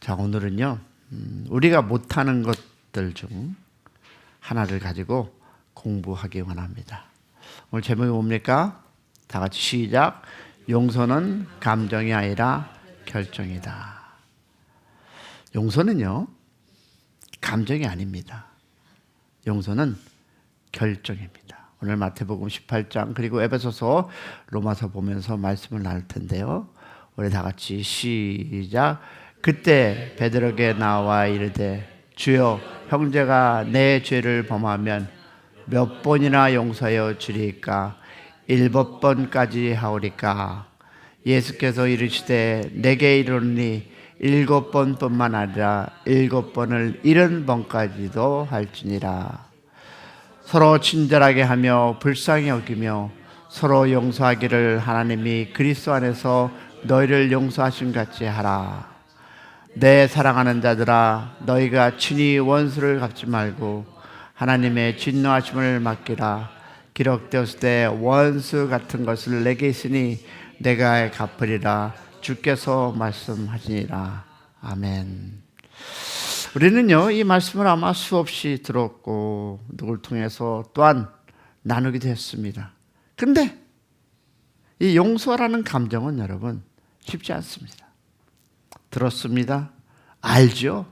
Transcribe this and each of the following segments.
자, 오늘은요, 우리가 못하는 것들 중 하나를 가지고 공부하기 원합니다. 오늘 제목이 뭡니까? 다 같이 시작. 용서는 감정이 아니라 결정이다. 용서는요, 감정이 아닙니다. 용서는 결정입니다. 오늘 마태복음 18장 그리고 에베소서 로마서 보면서 말씀을 나눌 텐데요. 우리 다 같이 시작. 그때 베드로에게 나와 이르되 주여 형제가 내 죄를 범하면 몇 번이나 용서하여 주리까? 7번까지 하오리까? 예수께서 이르시되 내게 이르노니 7번뿐만 아니라 7번을 70번까지도 할지니라. 서로 친절하게 하며 불쌍히 여기며 서로 용서하기를 하나님이 그리스도 안에서 너희를 용서하신 같이 하라. 내 사랑하는 자들아, 너희가 친히 원수를 갚지 말고 하나님의 진노하심을 맡기라. 기록되었을 때 원수 같은 것을 내게 있으니 내가 갚으리라. 주께서 말씀하시니라. 아멘. 우리는요, 이 말씀을 아마 수없이 들었고 누굴 통해서 또한 나누기도 했습니다. 그런데 이 용서라는 감정은 여러분 쉽지 않습니다. 들었습니다. 알죠?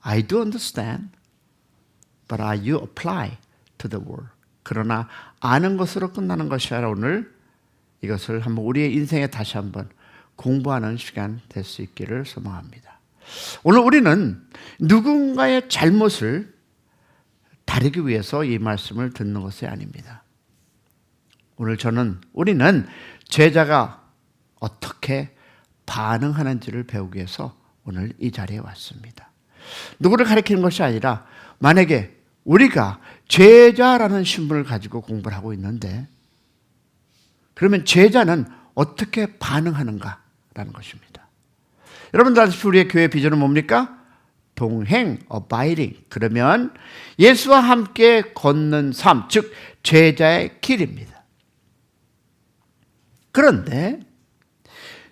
I do understand. But are you apply to the word? 그러나 아는 것으로 끝나는 것이 아니라 오늘 이것을 한번 우리의 인생에 다시 한번 공부하는 시간 될 수 있기를 소망합니다. 오늘 우리는 누군가의 잘못을 다루기 위해서 이 말씀을 듣는 것이 아닙니다. 우리는 제자가 어떻게 반응하는지를 배우기 위해서 오늘 이 자리에 왔습니다. 누구를 가리키는 것이 아니라 만약에 우리가 제자라는 신분을 가지고 공부를 하고 있는데 그러면 제자는 어떻게 반응하는가라는 것입니다. 여러분들 아시다시피 우리의 교회 비전은 뭡니까? 동행, abiding. 그러면 예수와 함께 걷는 삶, 즉 제자의 길입니다. 그런데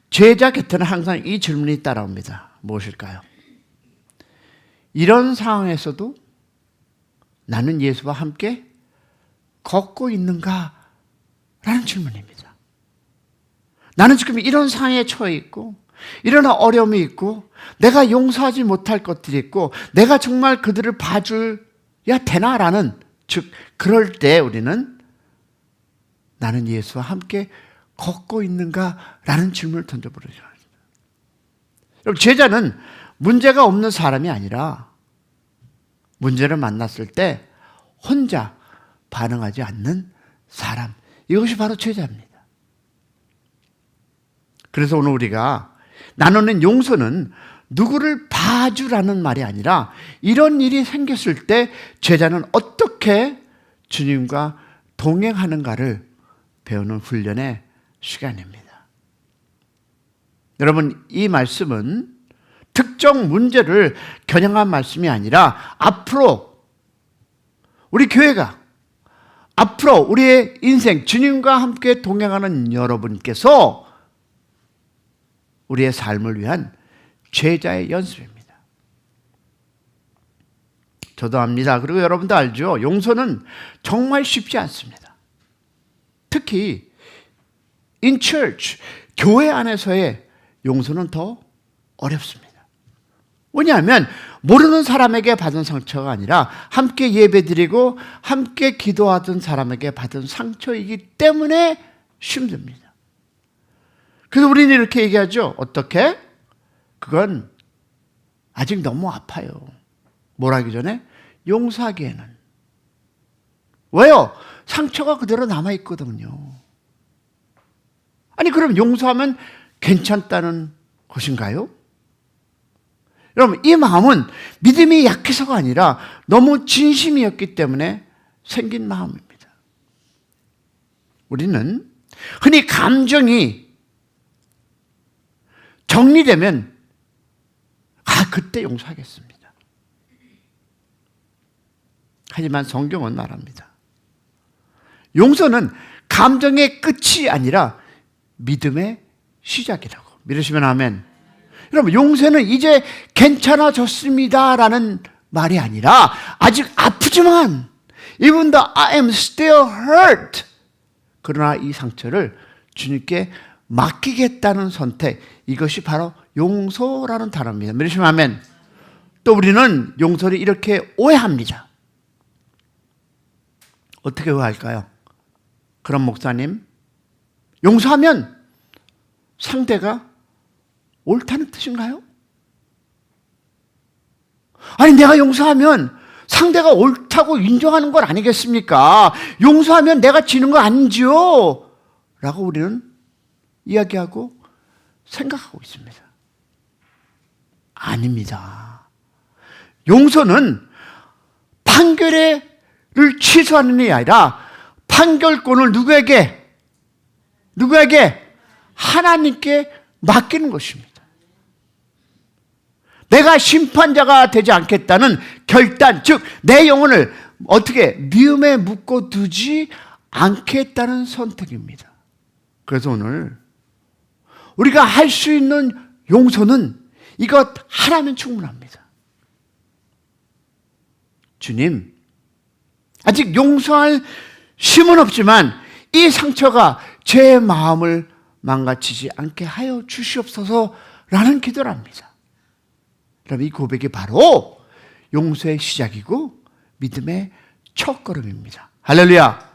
제자 곁에는 항상 이 질문이 따라옵니다. 무엇일까요? 이런 상황에서도 나는 예수와 함께 걷고 있는가? 라는 질문입니다. 나는 지금 이런 상황에 처해 있고 이런 어려움이 있고 내가 용서하지 못할 것들이 있고 내가 정말 그들을 봐줘야 되나라는, 즉 그럴 때 우리는 나는 예수와 함께 걷고 있는가라는 질문을 던져보려고 합니다. 여러분, 제자는 문제가 없는 사람이 아니라 문제를 만났을 때 혼자 반응하지 않는 사람, 이것이 바로 제자입니다. 그래서 오늘 우리가 나누는 용서는 누구를 봐주라는 말이 아니라 이런 일이 생겼을 때 제자는 어떻게 주님과 동행하는가를 배우는 훈련의 시간입니다. 여러분, 이 말씀은 특정 문제를 겨냥한 말씀이 아니라 앞으로 우리 교회가, 앞으로 우리의 인생 주님과 함께 동행하는 여러분께서 우리의 삶을 위한 제자의 연습입니다. 저도 압니다. 그리고 여러분도 알죠? 용서는 정말 쉽지 않습니다. 특히 in church, 교회 안에서의 용서는 더 어렵습니다. 왜냐하면 모르는 사람에게 받은 상처가 아니라 함께 예배드리고 함께 기도하던 사람에게 받은 상처이기 때문에 힘듭니다. 그래서 우리는 이렇게 얘기하죠. 어떻게? 그건 아직 너무 아파요. 뭘 하기 전에? 용서하기에는. 왜요? 상처가 그대로 남아있거든요. 아니, 그럼 용서하면 괜찮다는 것인가요? 여러분, 이 마음은 믿음이 약해서가 아니라 너무 진심이었기 때문에 생긴 마음입니다. 우리는 흔히 감정이 정리되면 그때 용서하겠습니다. 하지만 성경은 말합니다. 용서는 감정의 끝이 아니라 믿음의 시작이라고. 믿으시면 아멘. 여러분, 용서는 이제 괜찮아졌습니다라는 말이 아니라 아직 아프지만 even though I am still hurt, 그러나 이 상처를 주님께 맡기겠다는 선택, 이것이 바로 용서라는 단어입니다. 믿으시면 아멘. 또 우리는 용서를 이렇게 오해합니다. 어떻게 오해할까요? 그럼 목사님, 용서하면 상대가 옳다는 뜻인가요? 아니, 내가 용서하면 상대가 옳다고 인정하는 건 아니겠습니까? 용서하면 내가 지는 거 아니지요? 라고 우리는 이야기하고 생각하고 있습니다. 아닙니다. 용서는 판결을 취소하는 게 아니라 판결권을 누구에게? 하나님께 맡기는 것입니다. 내가 심판자가 되지 않겠다는 결단, 즉 내 영혼을 어떻게 미움에 묶어두지 않겠다는 선택입니다. 그래서 오늘 우리가 할 수 있는 용서는 이것 하나면 충분합니다. 주님, 아직 용서할 힘은 없지만 이 상처가 제 마음을 망가치지 않게 하여 주시옵소서라는 기도를 합니다. 그럼 이 고백이 바로 용서의 시작이고 믿음의 첫걸음입니다. 할렐루야.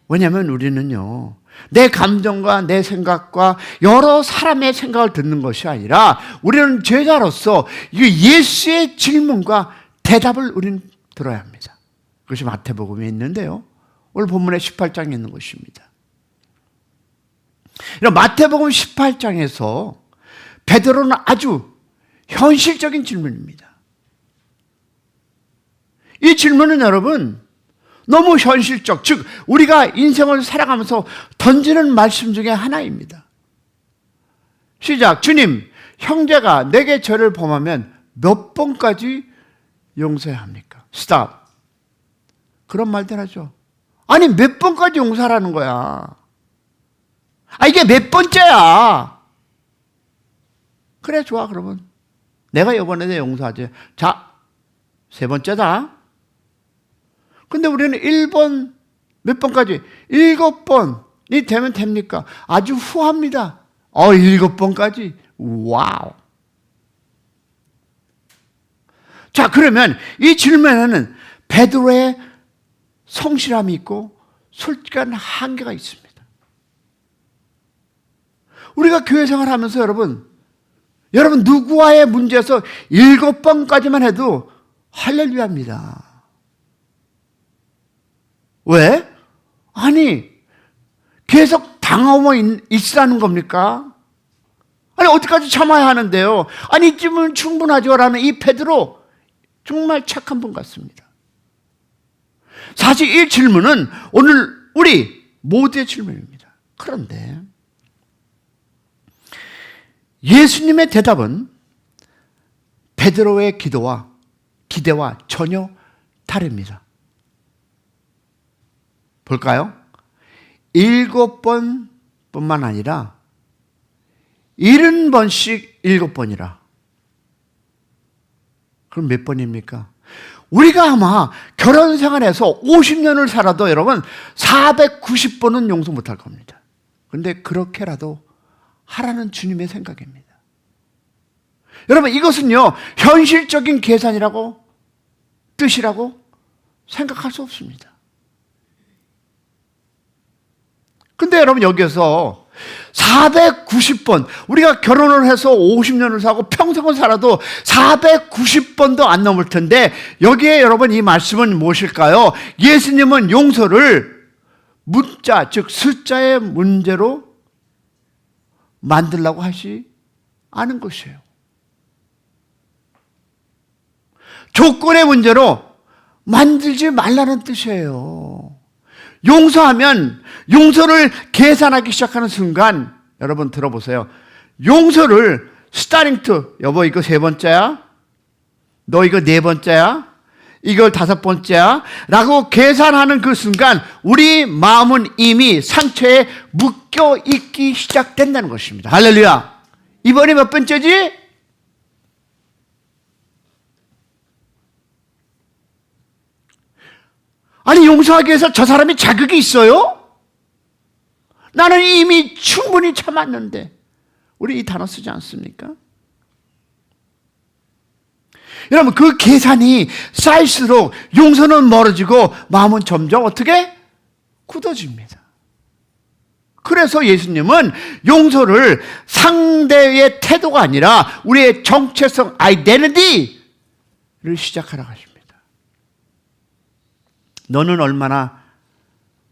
왜냐하면 우리는요, 내 감정과 내 생각과 여러 사람의 생각을 듣는 것이 아니라 우리는 제자로서 예수의 질문과 대답을 우리는 들어야 합니다. 그것이 마태복음에 있는데요, 오늘 본문의 18장에 있는 것입니다. 마태복음 18장에서 베드로는 아주 현실적인 질문입니다. 이 질문은 여러분 너무 현실적, 즉 우리가 인생을 살아가면서 던지는 말씀 중에 하나입니다. 시작. 주님, 형제가 내게 죄를 범하면 몇 번까지 용서해야 합니까? Stop. 그런 말들 하죠. 아니, 몇 번까지 용서하라는 거야? 이게 몇 번째야? 그래, 좋아. 그러면 내가 이번에 용서하지. 자, 3번째다. 근데 우리는 1번, 몇 번까지? 7번이 되면 됩니까? 아주 후합니다. 7번까지. 와우. 자, 그러면 이 질문에는 베드로의 성실함이 있고 솔직한 한계가 있습니다. 우리가 교회 생활하면서 여러분 누구와의 문제에서 7번까지만 해도 할렐루야입니다. 왜? 아니, 계속 당하고 있으라는 겁니까? 아니, 어디까지 참아야 하는데요? 아니, 이쯤은 충분하죠 라는 이 베드로, 정말 착한 분 같습니다. 사실 이 질문은 오늘 우리 모두의 질문입니다. 그런데 예수님의 대답은 베드로의 기대와 전혀 다릅니다. 볼까요? 7번뿐만 아니라 70번씩 7번이라. 그럼 몇 번입니까? 우리가 아마 결혼 생활에서 50년을 살아도 여러분 490번은 용서 못할 겁니다. 그런데 그렇게라도 하라는 주님의 생각입니다. 여러분, 이것은요 현실적인 계산이라고, 뜻이라고 생각할 수 없습니다. 근데 여러분, 여기서 490번, 우리가 결혼을 해서 50년을 살고 평생을 살아도 490번도 안 넘을 텐데, 여기에 여러분 이 말씀은 무엇일까요? 예수님은 용서를 문자, 즉 숫자의 문제로 만들려고 하시 않은 것이에요. 조건의 문제로 만들지 말라는 뜻이에요. 용서하면, 용서를 계산하기 시작하는 순간, 여러분 들어보세요. 용서를 starting to, 여보 이거 3번째야? 너 이거 4번째야? 이걸 5번째야? 라고 계산하는 그 순간 우리 마음은 이미 상처에 묶여 있기 시작된다는 것입니다. 할렐루야. 이번이 몇 번째지? 아니, 용서하기 위해서 저 사람이 자격이 있어요? 나는 이미 충분히 참았는데. 우리 이 단어 쓰지 않습니까? 여러분, 그 계산이 쌓일수록 용서는 멀어지고 마음은 점점 어떻게? 굳어집니다. 그래서 예수님은 용서를 상대의 태도가 아니라 우리의 정체성, 아이덴티티를 시작하라고 하십니다. 너는 얼마나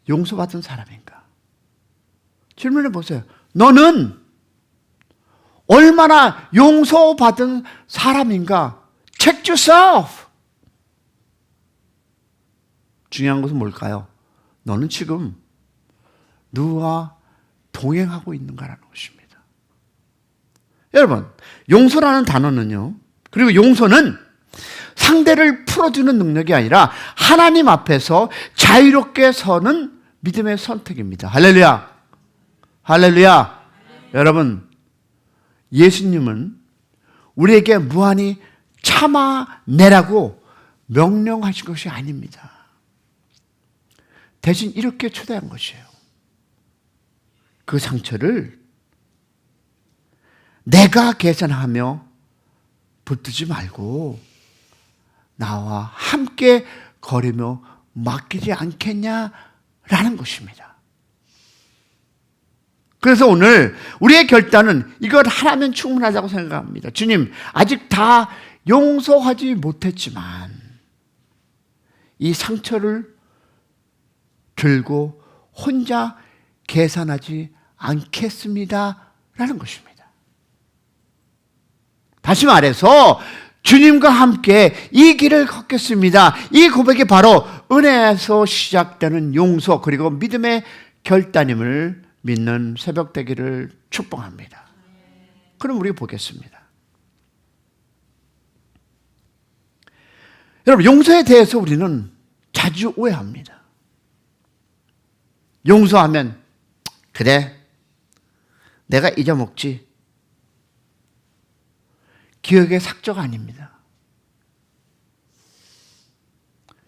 용서받은 사람인가? 질문해 보세요. 너는 얼마나 용서받은 사람인가? Check yourself. 중요한 것은 뭘까요? 너는 지금 누구와 동행하고 있는가라는 것입니다. 여러분, 용서라는 단어는요, 그리고 용서는 상대를 풀어주는 능력이 아니라 하나님 앞에서 자유롭게 서는 믿음의 선택입니다. 할렐루야. 할렐루야. 여러분, 예수님은 우리에게 무한히 참아내라고 명령하신 것이 아닙니다. 대신 이렇게 초대한 것이에요. 그 상처를 내가 계산하며 붙들지 말고 나와 함께 걸으며 맡기지 않겠냐라는 것입니다. 그래서 오늘 우리의 결단은 이걸 하나면 충분하다고 생각합니다. 주님, 아직 다 용서하지 못했지만 이 상처를 들고 혼자 계산하지 않겠습니다 라는 것입니다. 다시 말해서 주님과 함께 이 길을 걷겠습니다. 이 고백이 바로 은혜에서 시작되는 용서 그리고 믿음의 결단임을 믿는 새벽 되기를 축복합니다. 그럼 우리 보겠습니다. 여러분, 용서에 대해서 우리는 자주 오해합니다. 용서하면 그래, 내가 잊어먹지. 기억의 삭제가 아닙니다.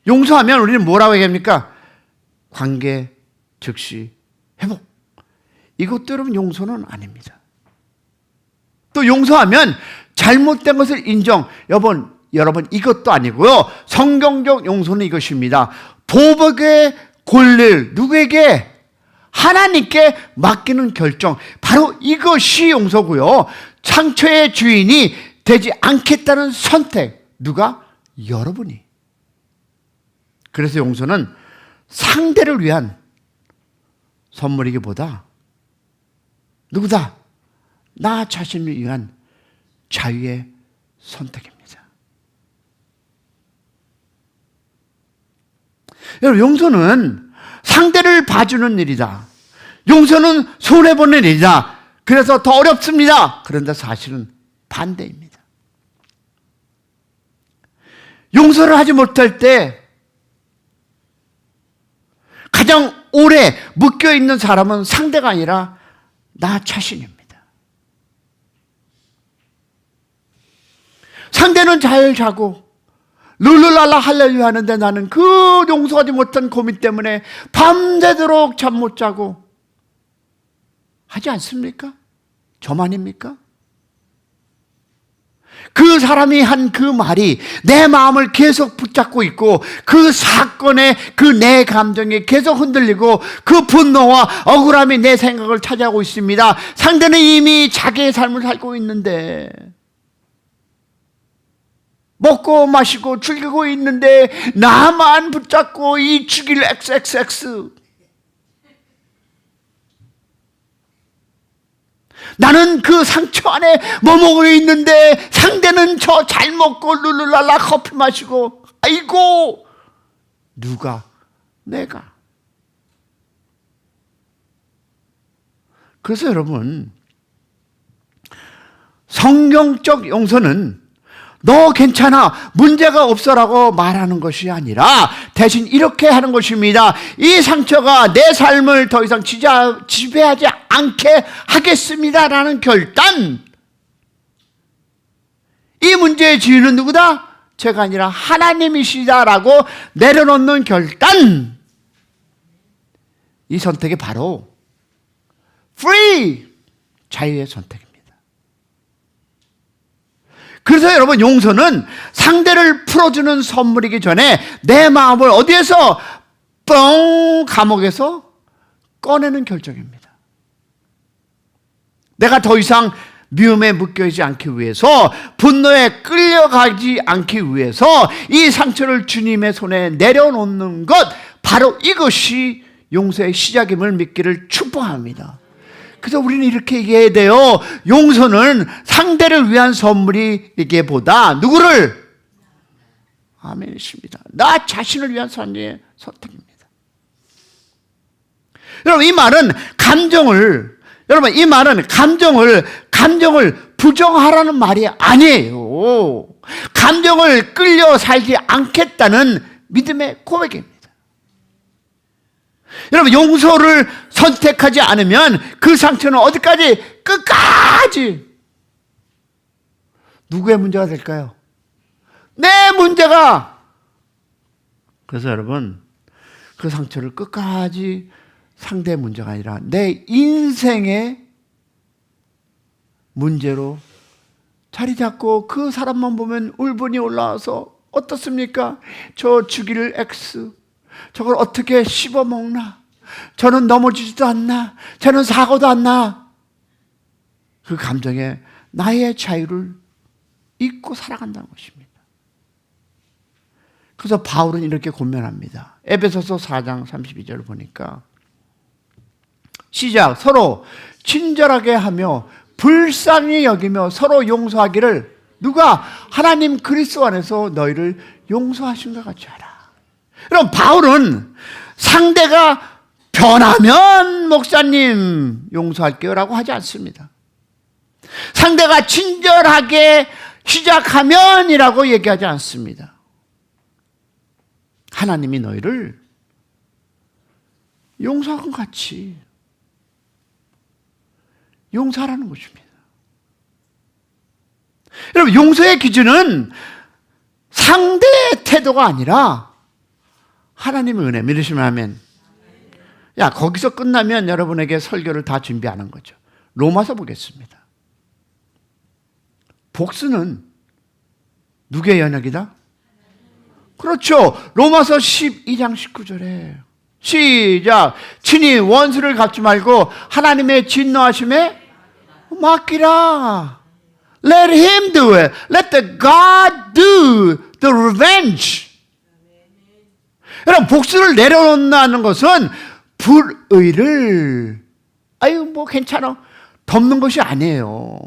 용서하면 우리는 뭐라고 얘기합니까? 관계 즉시 회복. 이것도 여러분 용서는 아닙니다. 또 용서하면 잘못된 것을 인정. 여러분 이것도 아니고요. 성경적 용서는 이것입니다. 보복의 권리를 누구에게? 하나님께 맡기는 결정. 바로 이것이 용서고요. 상처의 주인이 되지 않겠다는 선택. 누가? 여러분이. 그래서 용서는 상대를 위한 선물이기보다 누구다? 나 자신을 위한 자유의 선택입니다. 여러분, 용서는 상대를 봐주는 일이다. 용서는 손해보는 일이다. 그래서 더 어렵습니다. 그런데 사실은 반대입니다. 용서를 하지 못할 때 가장 오래 묶여있는 사람은 상대가 아니라 나 자신입니다. 상대는 잘 자고 룰루랄라 할렐루야 하는데 나는 그 용서하지 못한 고민 때문에 밤새도록 잠 못 자고 하지 않습니까? 저만입니까? 그 사람이 한 그 말이 내 마음을 계속 붙잡고 있고 그 사건에 그 내 감정이 계속 흔들리고 그 분노와 억울함이 내 생각을 차지하고 있습니다. 상대는 이미 자기의 삶을 살고 있는데 먹고 마시고 즐기고 있는데 나만 붙잡고 이 죽일 XXX. 나는 그 상처 안에 머무고 있는데 상대는 저 잘 먹고 룰루랄라 커피 마시고 아이고 누가? 내가. 그래서 여러분, 성경적 용서는 너 괜찮아, 문제가 없어라고 말하는 것이 아니라 대신 이렇게 하는 것입니다. 이 상처가 내 삶을 더 이상 지배하지 않게 하겠습니다라는 결단. 이 문제의 주인은 누구다? 제가 아니라 하나님이시다라고 내려놓는 결단, 이 선택이 바로 free, 자유의 선택입니다. 그래서 여러분, 용서는 상대를 풀어주는 선물이기 전에 내 마음을 어디에서 뻥, 감옥에서 꺼내는 결정입니다. 내가 더 이상 미움에 묶여있지 않기 위해서, 분노에 끌려가지 않기 위해서 이 상처를 주님의 손에 내려놓는 것, 바로 이것이 용서의 시작임을 믿기를 축복합니다. 그래서 우리는 이렇게 얘기해야 돼요. 용서는 상대를 위한 선물이기보다 누구를? 아멘이십니다. 나 자신을 위한 선의 선택입니다. 여러분, 이 말은 감정을 부정하라는 말이 아니에요. 감정을 끌려 살지 않겠다는 믿음의 고백입니다. 여러분, 용서를 선택하지 않으면 그 상처는 어디까지? 끝까지 누구의 문제가 될까요? 내 문제가. 그래서 여러분, 그 상처를 끝까지 상대의 문제가 아니라 내 인생의 문제로 자리 잡고, 그 사람만 보면 울분이 올라와서 어떻습니까? 저 주기를 X, 저걸 어떻게 씹어먹나? 저는 넘어지지도 않나? 저는 사고도 안 나? 그 감정에 나의 자유를 잊고 살아간다는 것입니다. 그래서 바울은 이렇게 권면합니다. 에베소서 4장 32절을 보니까, 시작. 서로 친절하게 하며 불쌍히 여기며 서로 용서하기를, 누가? 하나님 그리스도 안에서 너희를 용서하신 것 같이 하라. 그럼 바울은 상대가 변하면 목사님 용서할게요 라고 하지 않습니다. 상대가 친절하게 시작하면 이라고 얘기하지 않습니다. 하나님이 너희를 용서한 것 같이 용서하라는 것입니다. 여러분, 용서의 기준은 상대의 태도가 아니라 하나님의 은혜. 믿으시면 아멘. 야, 거기서 끝나면 여러분에게 설교를 다 준비하는 거죠. 로마서 보겠습니다. 복수는 누구의 연약이다? 그렇죠. 로마서 12장 19절에 시작. 친히 원수를 갚지 말고 하나님의 진노하심에 맡기라. Let him do it. Let the God do the revenge. 여러분, 복수를 내려놓는다는 것은 불의를 뭐 괜찮아 덮는 것이 아니에요.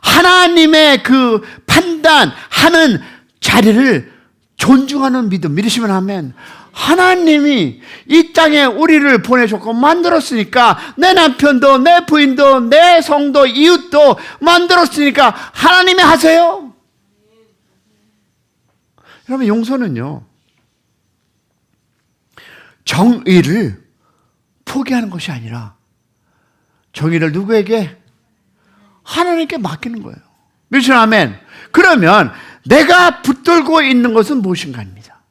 하나님의 그 판단하는 자리를 존중하는 믿음. 믿으시면 아멘. 하나님이 이 땅에 우리를 보내셨고 만들었으니까, 내 남편도 내 부인도 내 성도 이웃도 만들었으니까 하나님이 하세요. 여러분, 용서는요, 정의를 포기하는 것이 아니라 정의를 누구에게? 하나님께 맡기는 거예요. 믿으시면 아멘. 그러면 내가 붙들고 있는 것은 무엇인가 합니다.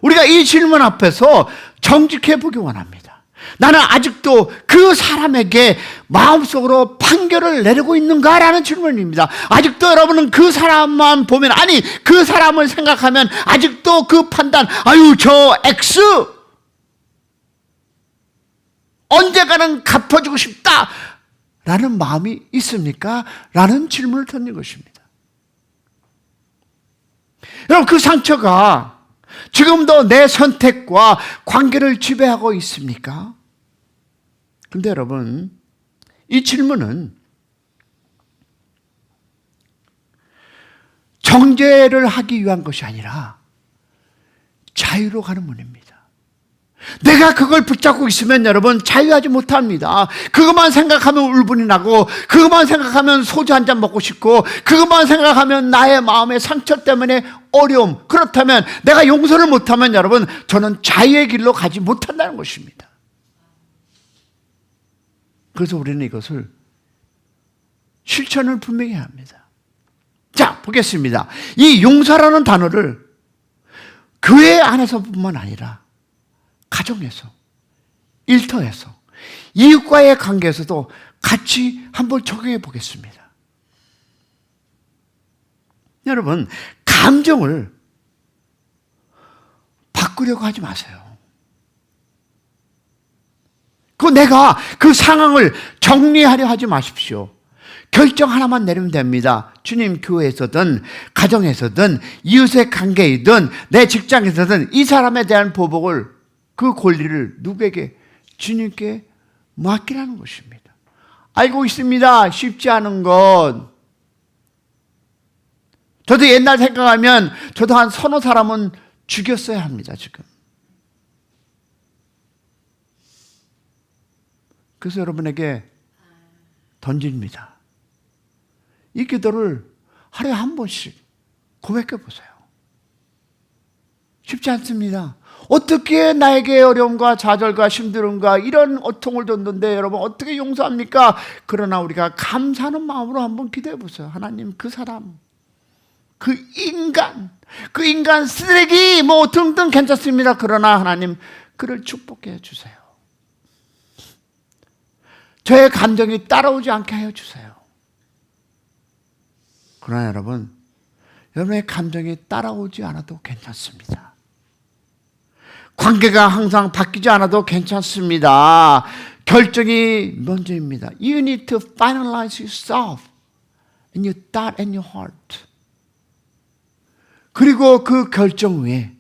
우리가 이 질문 앞에서 정직해 보기 원합니다. 나는 아직도 그 사람에게 마음속으로 판결을 내리고 있는가라는 질문입니다. 아직도 여러분은 그 사람만 보면, 아니 그 사람을 생각하면 아직도 그 판단, 아유 저 X 언젠가는 갚아주고 싶다 라는 마음이 있습니까? 라는 질문을 던진 것입니다. 여러분, 그 상처가 지금도 내 선택과 관계를 지배하고 있습니까? 근데 여러분, 이 질문은 정죄를 하기 위한 것이 아니라 자유로 가는 문입니다. 내가 그걸 붙잡고 있으면 여러분 자유하지 못합니다. 그것만 생각하면 울분이 나고, 그것만 생각하면 소주 한 잔 먹고 싶고, 그것만 생각하면 나의 마음의 상처 때문에 어려움. 그렇다면 내가 용서를 못하면 여러분, 저는 자유의 길로 가지 못한다는 것입니다. 그래서 우리는 이것을 실천을 분명히 합니다. 자, 보겠습니다. 이 용서라는 단어를 교회 안에서뿐만 아니라 가정에서, 일터에서, 이웃과의 관계에서도 같이 한번 적용해 보겠습니다. 여러분, 감정을 바꾸려고 하지 마세요. 내가 그 상황을 정리하려 하지 마십시오. 결정 하나만 내리면 됩니다. 주님, 교회에서든 가정에서든 이웃의 관계이든 내 직장에서든 이 사람에 대한 보복을, 그 권리를 누구에게? 주님께 맡기라는 것입니다. 알고 있습니다. 쉽지 않은 것. 저도 옛날 생각하면 저도 한 서너 사람은 죽였어야 합니다, 지금. 그래서 여러분에게 던집니다. 이 기도를 하루에 한 번씩 고백해 보세요. 쉽지 않습니다. 어떻게 나에게 어려움과 좌절과 힘듦과 이런 고통을 줬는데 여러분 어떻게 용서합니까? 그러나 우리가 감사하는 마음으로 한번 기도해 보세요. 하나님, 그 사람, 그 인간 쓰레기 뭐 등등 괜찮습니다. 그러나 하나님, 그를 축복해 주세요. 저의 감정이 따라오지 않게 하여 주세요. 그러나 여러분의 감정이 따라오지 않아도 괜찮습니다. 관계가 항상 바뀌지 않아도 괜찮습니다. 결정이 먼저입니다. You need to finalize yourself in your thought and your heart. 그리고 그 결정 후에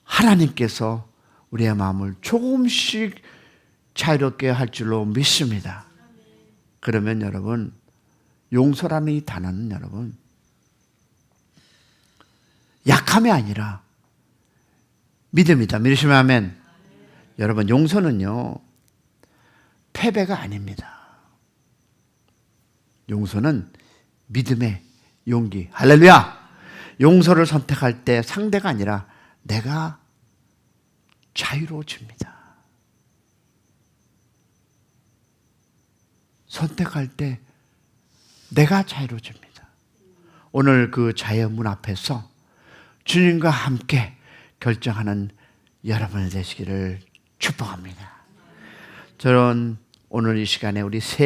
하나님께서 우리의 마음을 조금씩 자유롭게 할 줄로 믿습니다. 그러면 여러분, 용서라는 이 단어는 여러분 약함이 아니라 믿음이다. 믿으시면 아멘. 여러분, 용서는요 패배가 아닙니다. 용서는 믿음의 용기. 할렐루야. 용서를 선택할 때 상대가 아니라 내가 자유로워집니다. 선택할 때 내가 자유로워집니다. 오늘 그 자유의 문 앞에서 주님과 함께 결정하는 여러분이 되시기를 축복합니다. 저는 오늘 이 시간에 우리 세